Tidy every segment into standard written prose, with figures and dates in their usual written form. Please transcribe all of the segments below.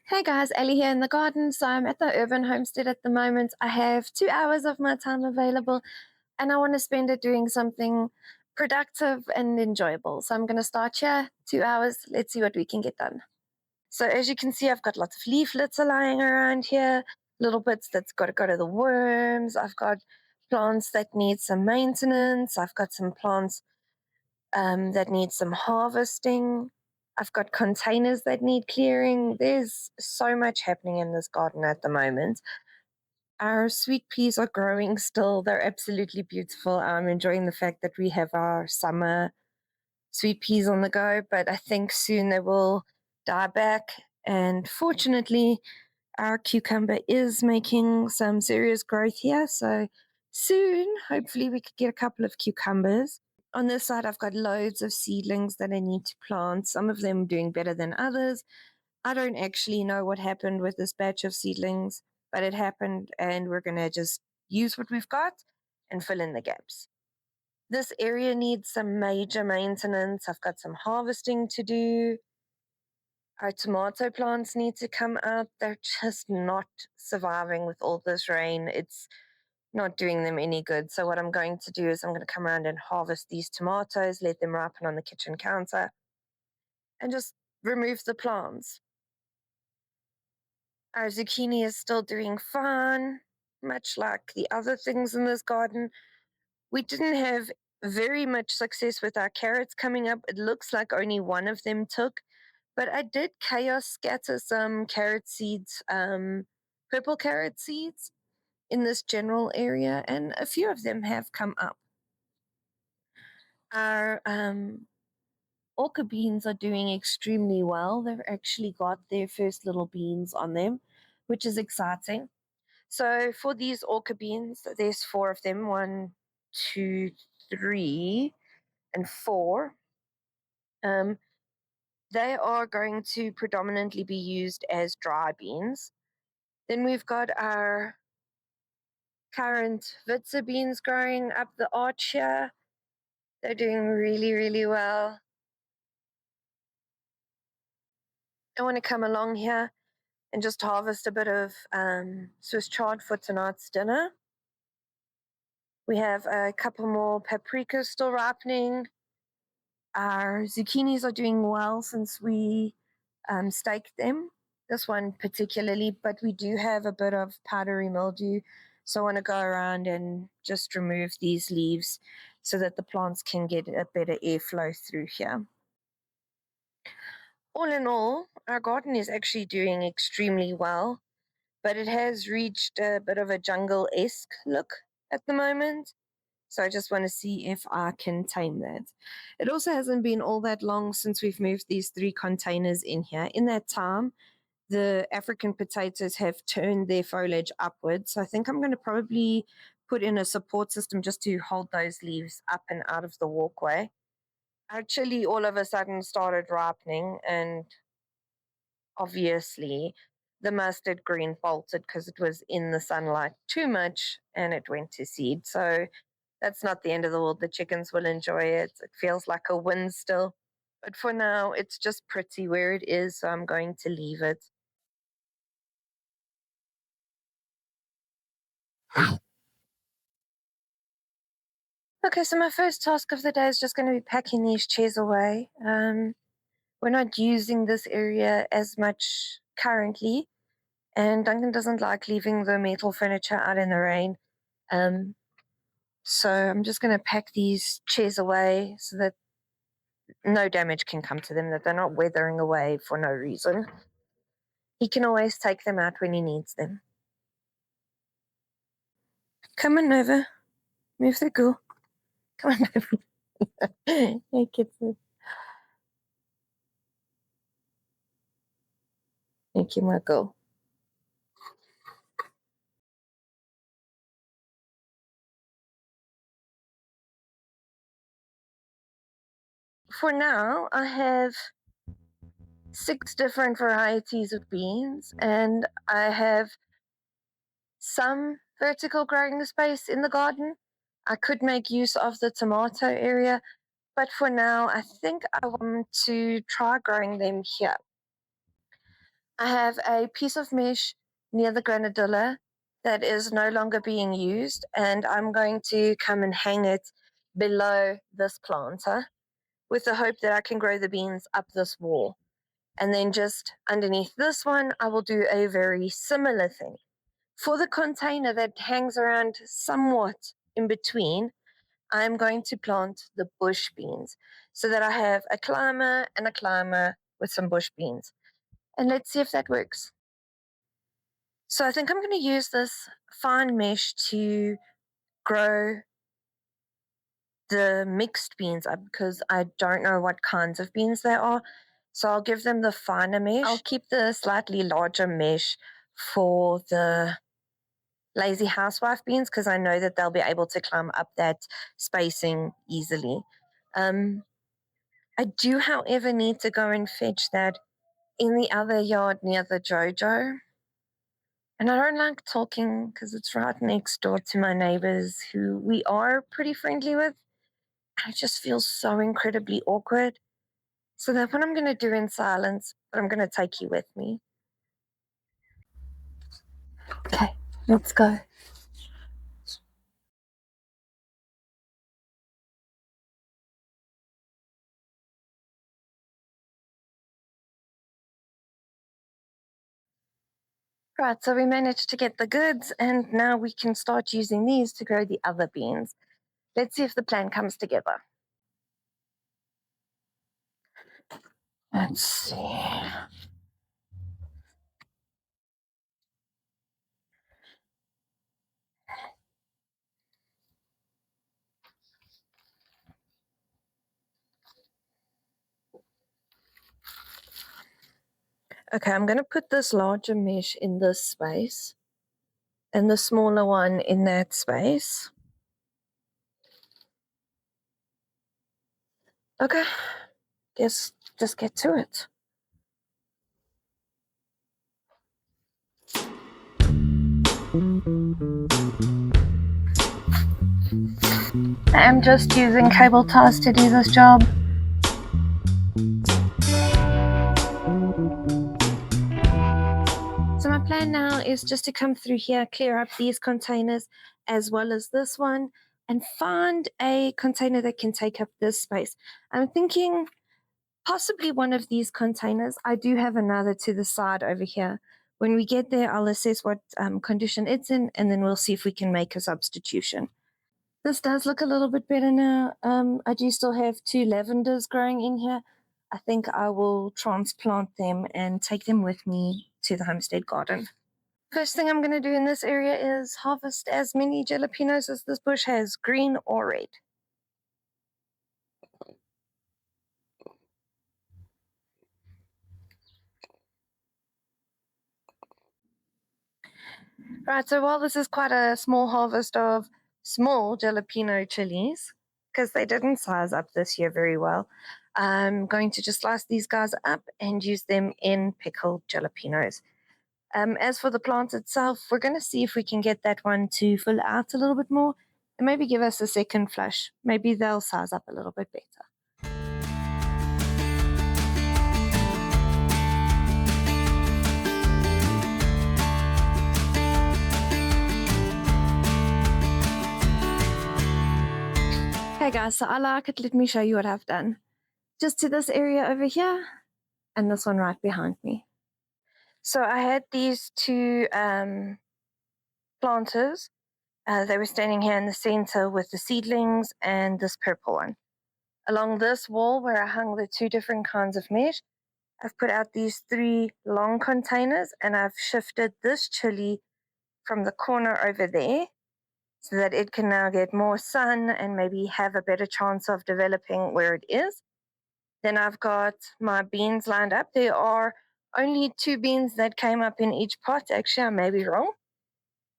Hey guys, Ellie here in the garden. So I'm at the urban homestead at the moment. I have 2 hours of my time available and I want to spend it doing something productive and enjoyable. So I'm going to start here, 2 hours. Let's see what we can get done. So as you can see, I've got lots of leaflets lying around here, little bits that's got to go to the worms. I've got plants that need some maintenance. I've got some plants that need some harvesting. I've got containers that need clearing. There's so much happening in this garden at the moment. Our sweet peas are growing still. They're absolutely beautiful. I'm enjoying the fact that we have our summer sweet peas on the go, but I think soon they will die back. And fortunately, our cucumber is making some serious growth here. So soon, hopefully, we could get a couple of cucumbers. On this side, I've got loads of seedlings that I need to plant. Some of them doing better than others. I don't actually know what happened with this batch of seedlings, but it happened, and we're going to just use what we've got and fill in the gaps. This area needs some major maintenance. I've got some harvesting to do. Our tomato plants need to come up. They're just not surviving with all this rain. It's not doing them any good. So what I'm going to do is I'm going to come around and harvest these tomatoes, let them ripen on the kitchen counter, and just remove the plants. Our zucchini is still doing fine, much like the other things in this garden. We didn't have very much success with our carrots coming up. It looks like only one of them took, but I did chaos scatter some carrot seeds, purple carrot seeds in this general area, and a few of them have come up. Our orca beans are doing extremely well. They've actually got their first little beans on them, which is exciting. So for these orca beans, there's 4 of them, 1, 2, 3, and 4. They are going to predominantly be used as dry beans. Then we've got our current Witzer beans growing up the arch here. They're doing really, really well. I want to come along here and just harvest a bit of Swiss chard for tonight's dinner. We have a couple more paprikas still ripening. Our zucchinis are doing well since we staked them, this one particularly, but we do have a bit of powdery mildew. So I want to go around and just remove these leaves so that the plants can get a better airflow through here. All in all, our garden is actually doing extremely well, but it has reached a bit of a jungle-esque look at the moment. So I just want to see if I can tame that. It also hasn't been all that long since we've moved these 3 containers in here. In that time, the African potatoes have turned their foliage upwards. So I think I'm going to probably put in a support system just to hold those leaves up and out of the walkway. Our chili all of a sudden started ripening, and obviously the mustard green bolted because it was in the sunlight too much and it went to seed. So that's not the end of the world. The chickens will enjoy it. It feels like a win still. But for now, it's just pretty where it is, so I'm going to leave it. Okay, so my first task of the day is just going to be packing these chairs away. We're not using this area as much currently, and Duncan doesn't like leaving the metal furniture out in the rain. So I'm just going to pack these chairs away so that no damage can come to them, that they're not weathering away for no reason. He can always take them out when he needs them. Come on, Nova. Move the girl. Come on, Nova. Hey, kids. Thank you, my girl. For now, I have 6 different varieties of beans, and I have some vertical growing space in the garden. I could make use of the tomato area, but for now, I think I want to try growing them here. I have a piece of mesh near the granadilla that is no longer being used, and I'm going to come and hang it below this planter with the hope that I can grow the beans up this wall. And then just underneath this one, I will do a very similar thing. For the container that hangs around somewhat in between, I'm going to plant the bush beans so that I have a climber and a climber with some bush beans. And let's see if that works. So I think I'm going to use this fine mesh to grow the mixed beans up because I don't know what kinds of beans they are. So I'll give them the finer mesh. I'll keep the slightly larger mesh for the lazy housewife beans because I know that they'll be able to climb up that spacing easily. I do, however, need to go and fetch that in the other yard near the JoJo. And I don't like talking because it's right next door to my neighbors who we are pretty friendly with. I just feel so incredibly awkward. So that's what I'm going to do in silence, but I'm going to take you with me. Okay, let's go. Right, so we managed to get the goods, and now we can start using these to grow the other beans. Let's see if the plan comes together. Let's see. Okay, I'm going to put this larger mesh in this space and the smaller one in that space. Okay, guess just get to it. I'm just using cable ties to do this job. So my plan now is just to come through here, clear up these containers as well as this one, and find a container that can take up this space. I'm thinking possibly one of these containers. I do have another to the side over here. When we get there, I'll assess what condition it's in, and then we'll see if we can make a substitution. This does look a little bit better now. I do still have 2 lavenders growing in here. I think I will transplant them and take them with me to the homestead garden. First thing I'm going to do in this area is harvest as many jalapenos as this bush has, green or red. Right, so while this is quite a small harvest of small jalapeno chilies, because they didn't size up this year very well, I'm going to just slice these guys up and use them in pickled jalapenos. As for the plant itself, we're going to see if we can get that one to fill out a little bit more and maybe give us a second flush. Maybe they'll size up a little bit better. Okay guys, so I like it. Let me show you what I've done. Just to this area over here and this one right behind me. So I had these two planters. They were standing here in the center with the seedlings and this purple one. Along this wall where I hung the 2 different kinds of mesh, I've put out these 3 long containers and I've shifted this chili from the corner over there so that it can now get more sun and maybe have a better chance of developing where it is. Then I've got my beans lined up. There are only 2 beans that came up in each pot. Actually, I may be wrong.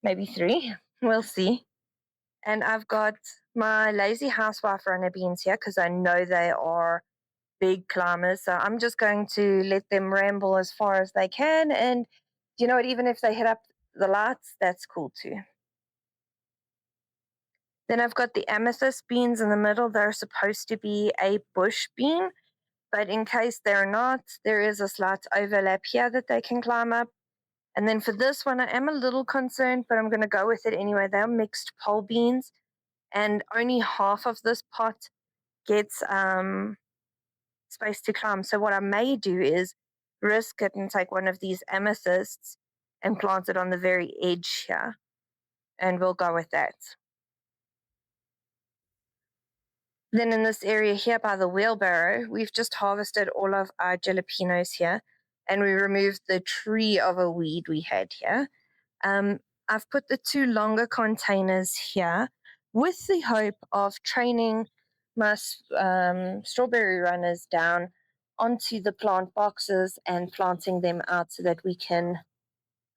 Maybe 3. We'll see. And I've got my lazy housewife runner beans here because I know they are big climbers. So I'm just going to let them ramble as far as they can. And you know what? Even if they hit up the lights, that's cool too. Then I've got the amethyst beans in the middle. They're supposed to be a bush bean, But in case they're not, there is a slight overlap here that they can climb up. And then for this one, I am a little concerned, but I'm going to go with it anyway. They're mixed pole beans, and only half of this pot gets space to climb. So what I may do is risk it and take one of these amethysts and plant it on the very edge here, and we'll go with that. Then in this area here by the wheelbarrow, we've just harvested all of our jalapenos here, and we removed the tree of a weed we had here. I've put the two longer containers here with the hope of training my strawberry runners down onto the plant boxes and planting them out so that we can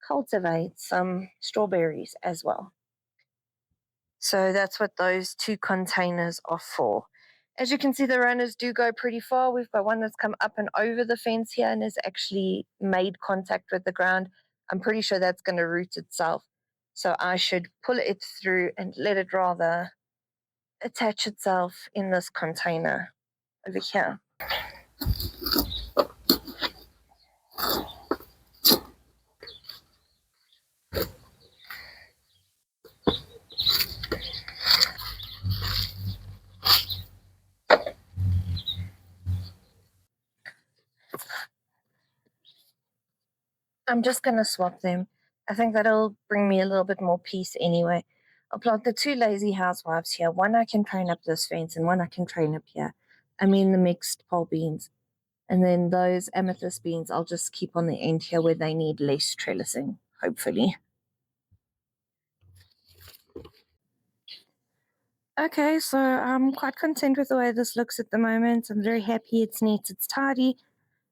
cultivate some strawberries as well. So that's what those two containers are for. As you can see, the runners do go pretty far. We've got one that's come up and over the fence here and has actually made contact with the ground. I'm pretty sure that's going to root itself. So I should pull it through and let it rather attach itself in this container over here. I'm just going to swap them. I think that'll bring me a little bit more peace anyway. I'll plant the two lazy housewives here. One I can train up this fence and one I can train up here. I mean the mixed pole beans. And then those amethyst beans I'll just keep on the end here where they need less trellising, hopefully. Okay, so I'm quite content with the way this looks at the moment. I'm very happy, it's neat, it's tidy.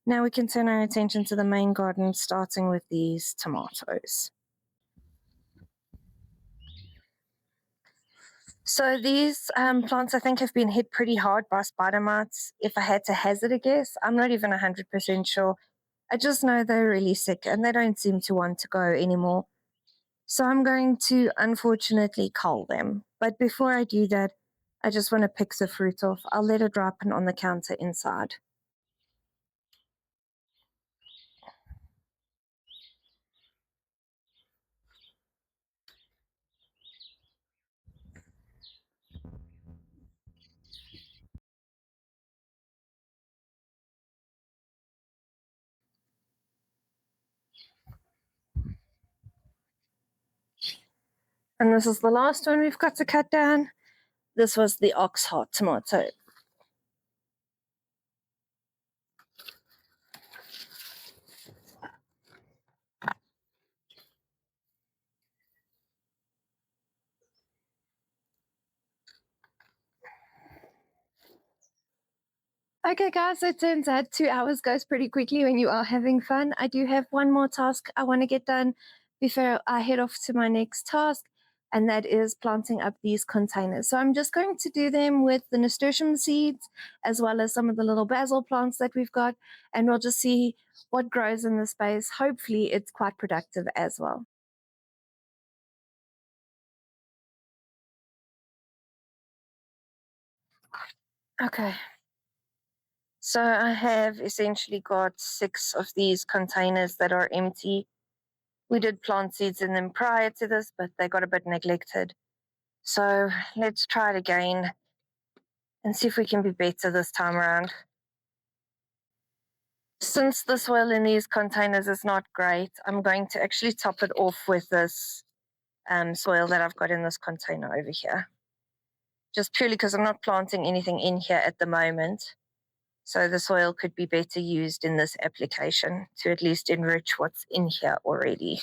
Now we can turn our attention to the main garden, starting with these tomatoes. So these plants, I think, have been hit pretty hard by spider mites. If I had to hazard a guess, I'm not even 100% sure. I just know they're really sick and they don't seem to want to go anymore. So I'm going to, unfortunately, cull them. But before I do that, I just want to pick the fruit off. I'll let it ripen on the counter inside. And this is the last one we've got to cut down. This was the ox heart tomato. Okay, guys, so it turns out 2 hours goes pretty quickly when you are having fun. I do have one more task I want to get done before I head off to my next task, and that is planting up these containers. So I'm just going to do them with the nasturtium seeds as well as some of the little basil plants that we've got, and we'll just see what grows in the space. Hopefully, it's quite productive as well. Okay. So I have essentially got 6 of these containers that are empty. We did plant seeds in them prior to this, but they got a bit neglected. So let's try it again and see if we can be better this time around. Since the soil in these containers is not great, I'm going to actually top it off with this soil that I've got in this container over here. Just purely because I'm not planting anything in here at the moment. So the soil could be better used in this application to at least enrich what's in here already.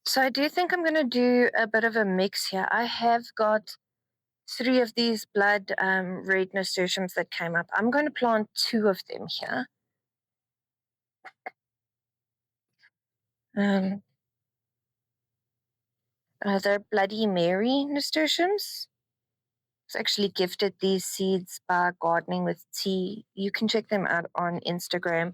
So I do think I'm going to do a bit of a mix here. I have got 3 of these blood red nasturtiums that came up. I'm going to plant 2 of them here. They're Bloody Mary nasturtiums. It's actually gifted these seeds by Gardening with Tea. You can check them out on Instagram.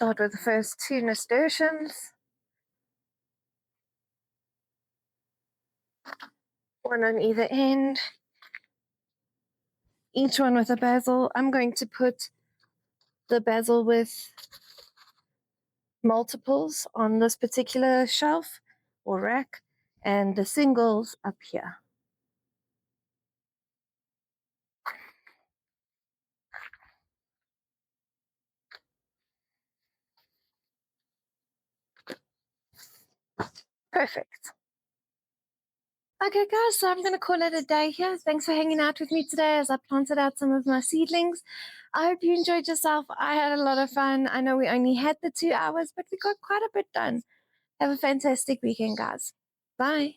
Start with the first two nasturtiums, one on either end, each one with a basil. I'm going to put the basil with multiples on this particular shelf or rack, and the singles up here. Perfect. Okay, guys, so I'm going to call it a day here. Thanks for hanging out with me today as I planted out some of my seedlings. I hope you enjoyed yourself. I had a lot of fun. I know we only had the 2 hours, but we got quite a bit done. Have a fantastic weekend, guys. Bye.